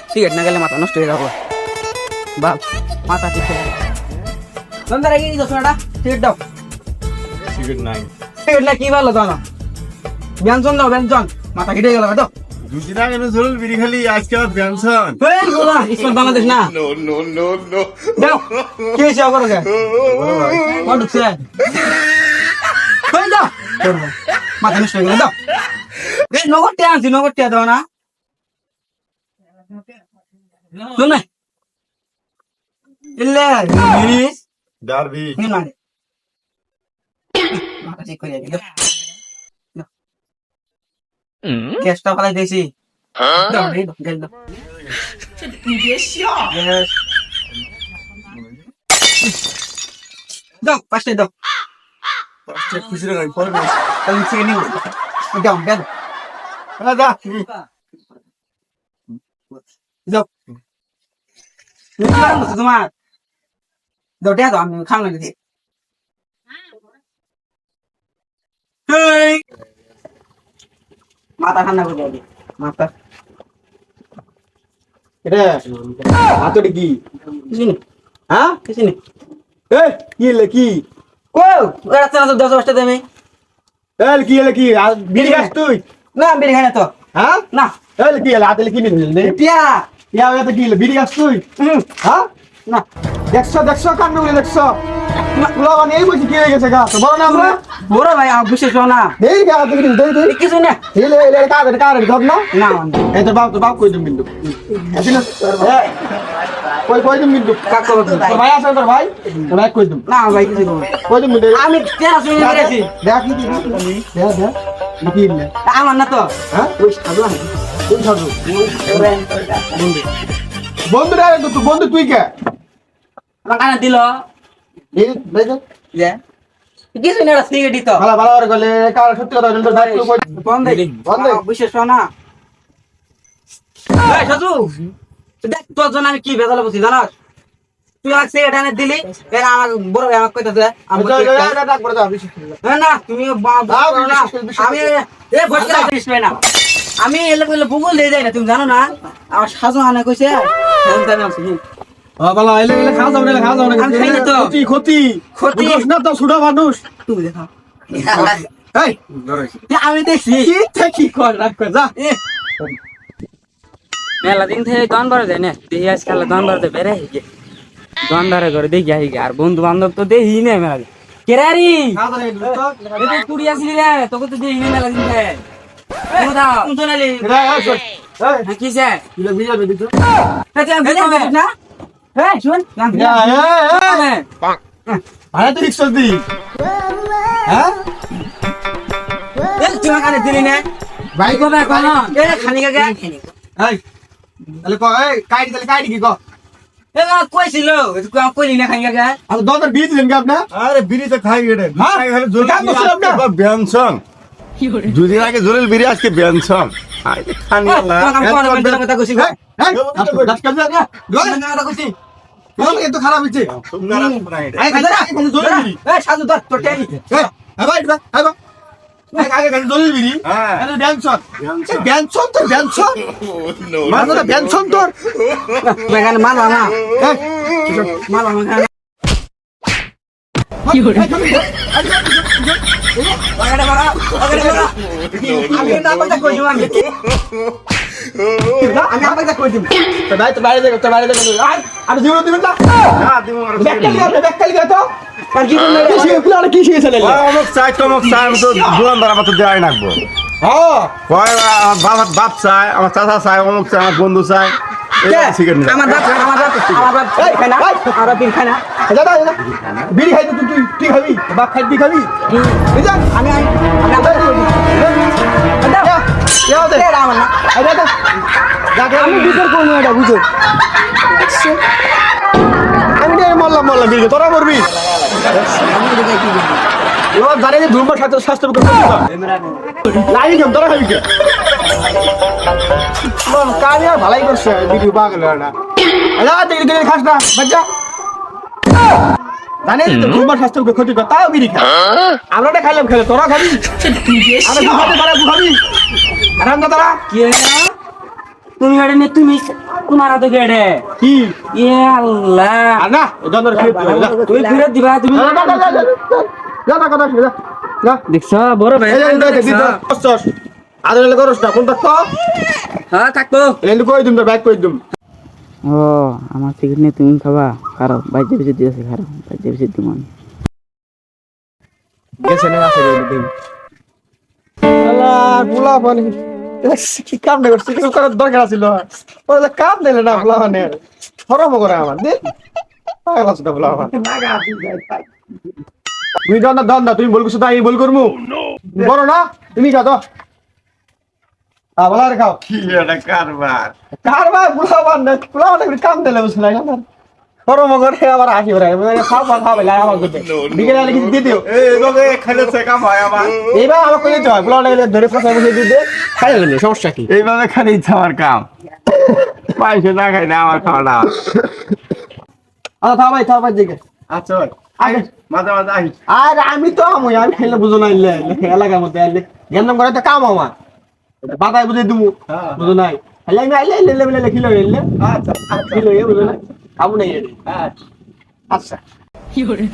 Cigarette না গেলে মাথা নষ্ট হয়ে যাবো বাপ মাথা ঠিক হয়ে যাবে নন্দার আগে দশ মিনিট সিগারেট দাও সিগারেট নাই সিগারেট না কি ভালো দাও না ব্যঞ্জন দাও ব্যঞ্জন মাথা কেটে গেল দাও দুদিন আগে জরুল বিড়ি খালি আজকে আবার পেনশন ইসমান বাংলাদেশ না নো নো নো নো দাও কি হয়েছে আবার ঢুকছে দাও মাথা নষ্ট হয়ে গেল দাও নগরটি আনছি নগরটি দাও না শুনে ইল্লে জিনিস ডারবি মারে মাথা ঠিক করে দিল গ্যাসটা ফেলাই দিয়েছি দাও রে দাও গেল দাও দাও পাঁচটা দাও খুশি রে পরে তাহলে চিকেন নিও দাও গেল দা দাও তোমার দাও দেয়া দাও আমি খাম না দিদি মাথা ঠান্ডা করে দিবি মাথা এটা হাতড়ি কি কিছু নেই হ্যাঁ কিছু নেই এ কি হলো কি কো রাস্তা না 10 টাকা আমি এল কি হলো কি বিড়ি খাস তুই না বেরি খাই না তো হ্যাঁ না এল কি হলো হাতে কি নিলে টিয়া ইয়া তো কি হলো বিড়ি খাস তুই হ্যাঁ না দেখছো কান্ড করে দেখছো পুরো মানে এই বুঝি কি হয়ে গেছে গা তো বড় না আমরা বড় ভাই আমার বিশেষ না দেই গা তুই দেই কিছু না হেলে হেলে কারে ধর না না এই তো বাপ কই দিম বিন্দু আসিনা কই দিম বিন্দু কাক করো তুমি তোর ভাই আছে তোর ভাই তোর কই দিম না ভাই কিছু করো কই দিম বিন্দু আমি তেরা শুনে গেছি দেখ কি দিবি দেখ দেখ কি দিলে আমার না তো হ্যাঁ ওই সাধু না কোন সাধু বন্ধু রে তুই বন্ধু তুই কে লাগানা দিল এই দেখো যে কিছু না সিগারেট দিত ভালো ভালো করে গলে কার সত্যি কথা বলতে দাঁড় তুই কই বন্ধ বন্ধ। বিশেষ না এই সাধু দেখ তোর জন্য আমি কি বেজাল বসি জানাস তুই আমাকে সিগারেট এনে দিলি এর আমার বড় ভাই আমাকে কইতাছে আমি ডাক করে দাও বিশেষ না তুমি আমি এ ভটকা জিনিস পাই না আমি এলে কইলে ভূগোল দিয়ে যাই না তুমি জানো না আমার সাজু আনে কইছে আমি আছি ভালো এলে এলে খাওয়া যাবে না খাওয়া যাবে না আমি খাই না তো। ক্ষতি ক্ষতি। বুঝছ না তো ছোট মানুষ তুমি দেখো এই আমি দেখছি কি কর রাখ কর যা মেলা দিন থেকে দন বারে যায় না দেখি আজকাল দন বারে বেড়ে হিগে দন বারে করে দেখি হিগে আর বন্ধু বান্ধব তো দেখি না মেলা দিন কেরারি খাওয়া যাবে না তুই তুড়ি আসলি রে তোকে তো দেখি মেলা দিন থেকে কোথাও কোন নালি এই কি সে তুই ভিজা দে দিছ না এই শুন আরে তুই রিকশা দি হ্যাঁ তুই কানে দিলি না ভাই কবে কোন এ খানি কে এই তাহলে ক এই কাইডি কি ক এ কইছিল কইলি না খানি কে আর দর বিড়ি দিলেন কি আপনি আরে বিড়ি তো খাই রে হ্যাঁ? খাই জোরে কাম করছিলাম না। ব্যঞ্জন দুদিন আগে জোরেল বিড়ি আজকে ব্যঞ্জন আরে খানি না কথা কইছি এই দাস কাজ না কথা কইছি এত খারাপ হইছে এই খাজা খাজা জোরে বিড়ি এই সাজু ধর তোর টেনি এই ভাই ভাই আগে খাজা জোরে বিড়ি হ্যাঁ এটা ব্যঞ্জন তো ব্যঞ্জন মানে ব্যঞ্জন তোর মেগান মালা না এই মালা না কি করে আমি না কথা কইছি আমি আপনাকে কই দিব তো বাইরে দেখো আর জীবন দিবেন না না দিমু আর ব্যাককালি তো আর কি বললে কি শিখেছে অমুক চাই তমুক চাই আমি তো দুয়ান দ্বারা মতো দেওয়াই নাকবো হ্যাঁ কয় বাপ চাই আমার চাচা চাই অমুক চাই আমার বন্ধু চাই সিগারেট আমার বাপ খায় না আর বিন খায় না দাদা বিড়ি খাইতে তুই খাবি বাপ খাই তুই খাবি বুঝা আমি আপনাকে কই দিব আমি বিচার করবো এটা বুঝো আমি মরলাম বিড়ি তোরা মরবি এবার দাঁড়িয়ে ধূমপান স্বাস্থ্য লাগি কেম তোরা খাবি কে কাজ আর ভালাই করছে বিড়ি পাগল না দেখি খাস না বাচ্চা জানিস তো ধূমপান স্বাস্থ্যকে ক্ষতি করে তাও বিড়ি খা আমরা খাইলাম খেলে তোরা খাবি আমরা খাবি আরাম দাদা কি হইলো তুমি গাড়ি নে তুমি তোমার হাতে গেড়ে কি এ আল্লাহ না এটা ধর ফিরে দিও যা তুমি ফেরত দিবা তুমি যা কথা যা যা দেখছ বড় ভাই এই যে দেখি তো কষ্টস আদরে করস না কোন থাকতো হ্যাঁ থাকবো এন্ড কই দিম তো ব্যাক কই দিম ও আমার টিকিট নিয়ে তুমি খাবা খারো বাইজে বেশি দিয়েছে খারো বাইজে বেশি দিব আমি গেছে না আছে রে দেই আলা গুলা পানি কি কাম না করছিস কি করার দরকার ছিল ওরা কাম দিলে না গুলা মানে ফরম করে আমার দে পাগল আছে তো গুলা আমার তুই দন না তুমি বল কিছু তাই বল করমু বড় না তুমি খা তো বলা রে খাও কি এটা কারবার কারবার গুলা মানে কাম দিলে বুঝছ না আমার ফরম করে আবার আসি ওরা খাও বেলা আমার করতে বিকেলে আলে কিছু দিয়ে দিও এইভাবে খেলে কাম হয় আমার এইবার আমার কই দিতে হয় গুলা ধরে ফসা বসে দিয়ে দে খাই গেলে সমস্যা কি এইভাবে খালি ইচ্ছা আমার কাম পয়সা না খাই না আমার খাওয়াটা থাও ভাই দিকে আচ্ছা আগে মাঝে মাঝে আহি আর আমি তো আমি খেলে বুঝো নাই এলাকার মধ্যে আইলে গেন্দম করে তো কাম আমার বাতায় বুঝে দিমু বুঝো নাই আইলে আমি আইলে খিলো এলে আচ্ছা খিলো বুঝো নাই খাবো নাই আচ্ছা কি করে